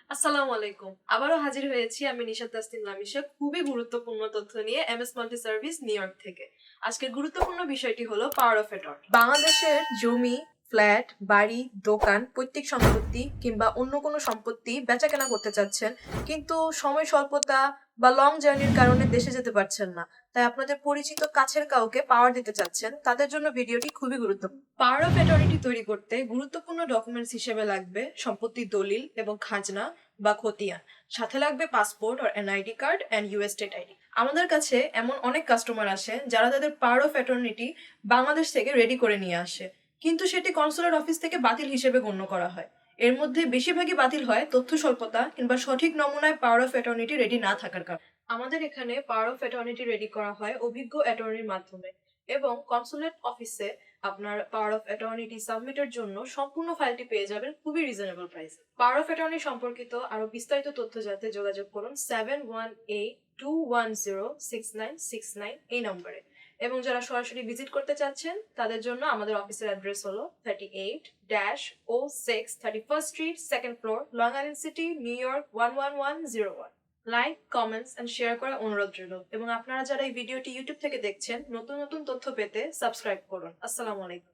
আসসালামু আলাইকুম। আবারও হাজির হয়েছি আমি নিশাত তাসনিম লামিশা খুবই গুরুত্বপূর্ণ তথ্য নিয়ে MS multi service new York থেকে। আজকের গুরুত্বপূর্ণ বিষয়টি হলো পাওয়ার অফ অ্যাটর্নি। বাংলাদেশের জমি, ফ্ল্যাট, বাড়ি, দোকান, পৈতৃক সম্পত্তি কিংবা অন্য কোনো সম্পত্তি বেচাকেনা করতে চাচ্ছেন, কিন্তু সময় স্বল্পতা বা লং জার্নির কারণে দেশে যেতে পারছেন না, তাই আপনাদের পরিচিত কাছের কাউকে পাওয়ার দিতে চাচ্ছেন, তাদের জন্য ভিডিওটি খুবই গুরুত্বপূর্ণ। পাওয়ার অফ অ্যাটর্নিটি তৈরি করতে গুরুত্বপূর্ণ ডকুমেন্টস হিসেবে লাগবে সম্পত্তির দলিল এবং খাজনা বা খতিয়ান। সাথে লাগবে পাসপোর্ট আর NID card and US state ID. আমাদের কাছে এমন অনেক কাস্টমার আসে যারা তাদের পাওয়ার অফ অ্যাটর্নিটি বাংলাদেশ থেকে রেডি করে নিয়ে আসে, কিন্তু সেটি কনসুলেট অফিস থেকে বাতিল হিসেবে গণ্য করা হয়। এর মধ্যে বেশিরভাগই বাতিল হয় তথ্য স্বল্পতা কিংবা সঠিক নমুনায় পাওয়ার অফ অ্যাটর্নিটি রেডি না থাকার কারণে। আমাদের এখানে পাওয়ার অফ অ্যাটর্নিটি রেডি করা হয় অভিজ্ঞ অ্যাটর্নির মাধ্যমে, এবং কনসুলেট অফিসে আপনার পাওয়ার অফ অ্যাটর্নিটি সাবমিটের জন্য সম্পূর্ণ ফাইলটি পেয়ে যাবেন খুবই রিজনেবল প্রাইসে। পাওয়ার অফ অ্যাটর্নি সম্পর্কিত আরো বিস্তারিত তথ্য জানতে যোগাযোগ করুন 7182106969 এই নম্বরে। এবং যারা সরাসরি ভিজিট করতে চাচ্ছেন তাদের জন্য আমাদের অফিসের অ্যাড্রেস হলো 38-06 31st street, second floor, Long Island City, New York 11101। Like, comments and share করা অনুরোধ রইল, এবং আপনারা যারা এই ভিডিওটি ইউটিউব থেকে দেখছেন নতুন নতুন তথ্য পেতে সাবস্ক্রাইব করুন। আসসালামু আলাইকুম।